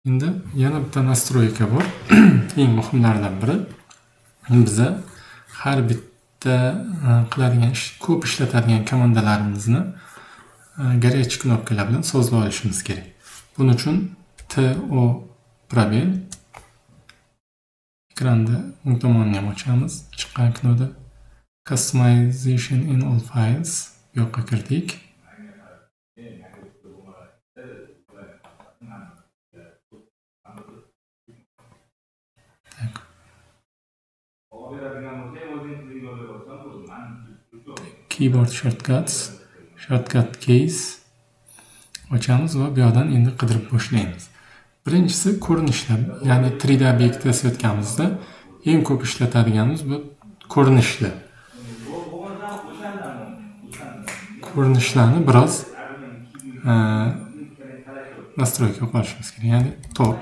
Endi yana bitta nastroyka bor. Eng muhimlaridan biri. Biza har bitta qiladigan ish, ko'p ishlatadigan komandalarimizni горячий knopkalar bilan sozlab olishimiz kerak. Buning uchun TO probel ekranda o'ng tomonini ham ochamiz. Chiqqan oknoda Customization in all files bu yoqqa kirdik. Keyboard shortcuts, shortcut keys ochamiz va bu yoqdan endi qidirib boshlaymiz. Birinchisi ko'rinishlar, ya'ni 3D obyekt yasayotganimizda eng ko'p ishlatadiganimiz bu ko'rinishlar. Ko'rinishlarni biroz nastroyka qilishimiz kerak, ya'ni top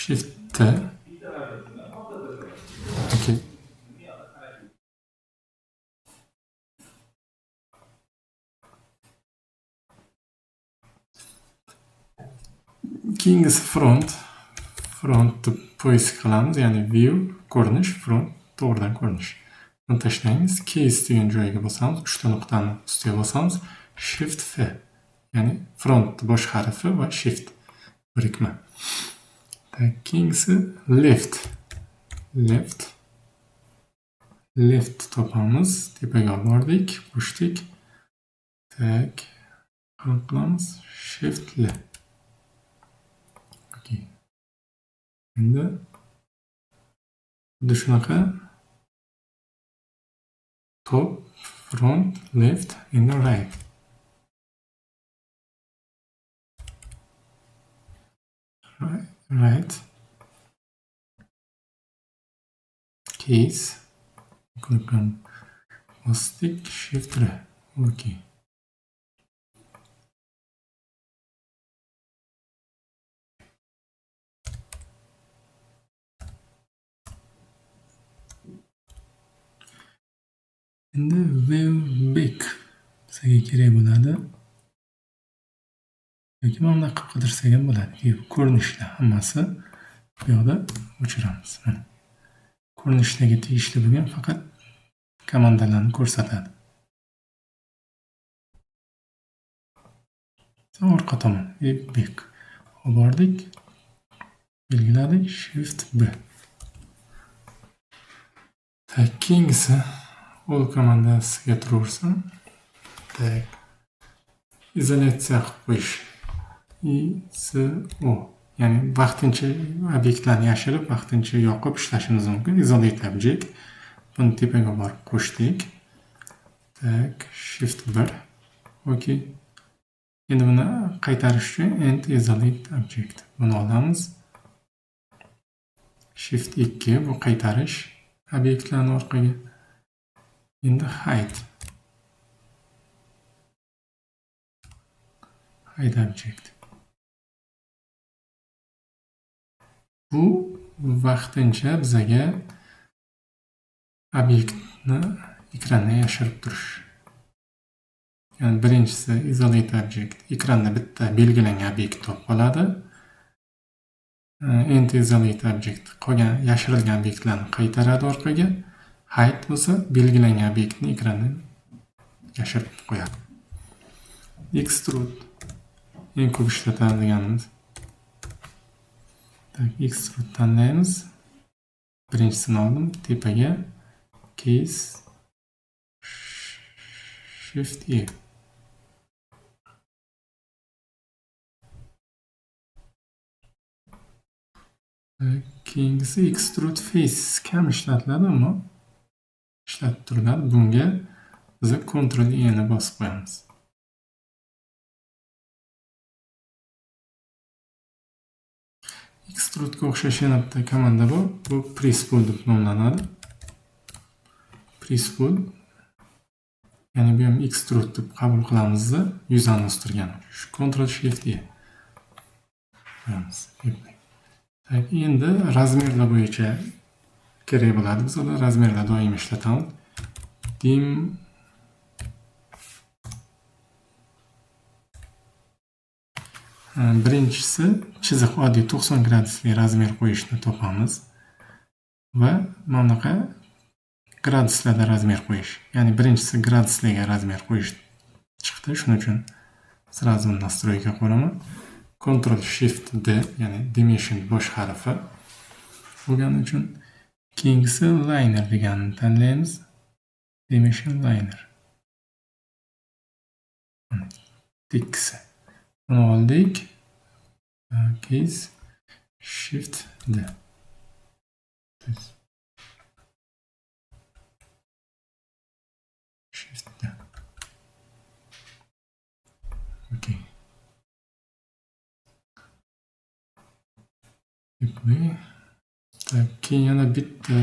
Shift T. Okay. Keyingisi front deb poisk qilamiz, ya'ni view ko'rinish, front to'g'ridan ko'rinish. Buni tashlaymiz. Keys degan joyga bosamiz, 3 ta nuqtani ustiga bosamiz. Shift F, ya'ni front bosh harfi va shift birikma. Keyingisi left topamiz, tepaga bordik, qo'shdik. Qilamiz shift L. Endi xuddi shunaqa top, front, left, endi right. Right. Keys. Knopkani bosdik, shift R. Okay. Endi view back bizga kerak bo'ladi. Yoki mana bunaqa qilib qidirsak ham bo'ladi. Ko'rinishlar hammasi bu yoqda o'chiramiz. Mana ko'rinishlarga tegishli bo'lgan faqat komandalarni ko'rsatadi. Orqa tomon back olib bordik, belgiladik, shift B. Keyingisi all komandasiga turaversin. Izolyatsiya qilib qo'yish. ISO, ya'ni vaqtincha obyektlarni yashirib, vaqtincha yoqib ishlashimiz mumkin. Isolate object. Buni tepaga borib qo'shdik. Shift 1. Okay. Endi buni qaytarish uchun end isolate object. Buni olamiz. Shift 2 bu qaytarish obyektlarni orqaga. Endi hide object. Bu vaqtincha bizaga obyektni ekranda yashirib turish. Ya'ni birinchisi isolate object. Ekranda bitta belgilangan obyekt topib qoladi. End isolate object qolgan yashirilgan obyektlarni qaytaradi orqaga. Hide bo'lsa belgilangan obyektni ekrandan yashirib qo'yadi. Extrude eng ko'p ishlatadiganimiz. Extrude tanlaymiz. Birinchisini oldim, tepaga keys shift E. Keyingisi extrude face kam ishlatiladi, ammo ishlatib turiladi. Bunga biz Ctrl E ni bosib qo'yamiz. Extrude ga o'xshash yana bitta komanda bor. Bu press pull deb nomlanadi. Press pull, ya'ni bu ham extrude deb qabul qilamiz, yuzani o'stirgan. Shu Ctrl Shift E qo'yamiz. Endi razmerlar bo'yicha kerak bo'ladi. Biz razmerlar doim ishlatamiz. Dim Birinchisi chiziq oddiy 90 gradusli razmer qo'yishni topamiz va mana bunaqa graduslarda razmer qo'yish. Ya'ni birinchisi graduslarga razmer qo'yish chiqdi. Shuning uchun sразу настройка qo'yaman. Ctrl Shift D, ya'ni dimension bosh harfi bo'lgani uchun keyingisi liner deganini tanlaymiz. Dimension liner. Ikkisi. Buni oldik. Keys Shift D. Shift D. Okay. Keyin yana bitta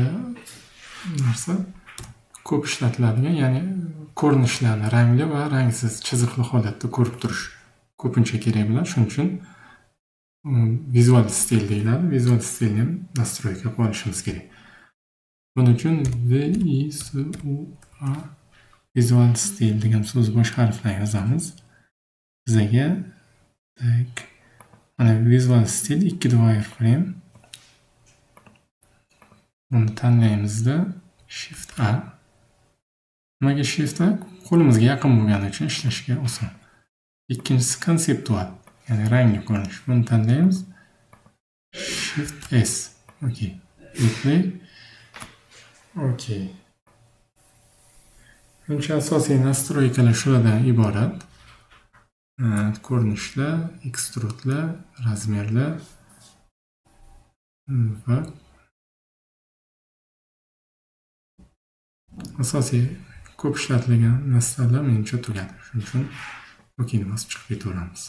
narsa ko'p ishlatiladigan, ya'ni ko'rinishlarni rangli va rangsiz chiziqli holatda ko'rib turish ko'pincha kerak bo'ladi. Shuning uchun vizual stil deyiladi. Vizual stilni настройка qilib olishimiz kerak. Buning uchun VISUA vizual stil degan so'z bosh harflar yozamiz. Bizaga mana vizual stil 2 wireframe. Buni tanlaymizda Shift A. Nimaga Shift A? Qo'limizga yaqin bo'lgani uchun ishlashga oson. Ikkinchisi konseptual, ya'ni rangli ko'rinish. Buni tanlaymiz. Shift S. Okay. Okay. Buncha asosiy настройкаlar shulardan iborat. Ko'rinishlar, ekstrudlar, razmerlar va asosiy ko'p ishlatilgan narsalar menimcha tugadi. Shuning uchun okeyni bosib chiqib ketaveramiz.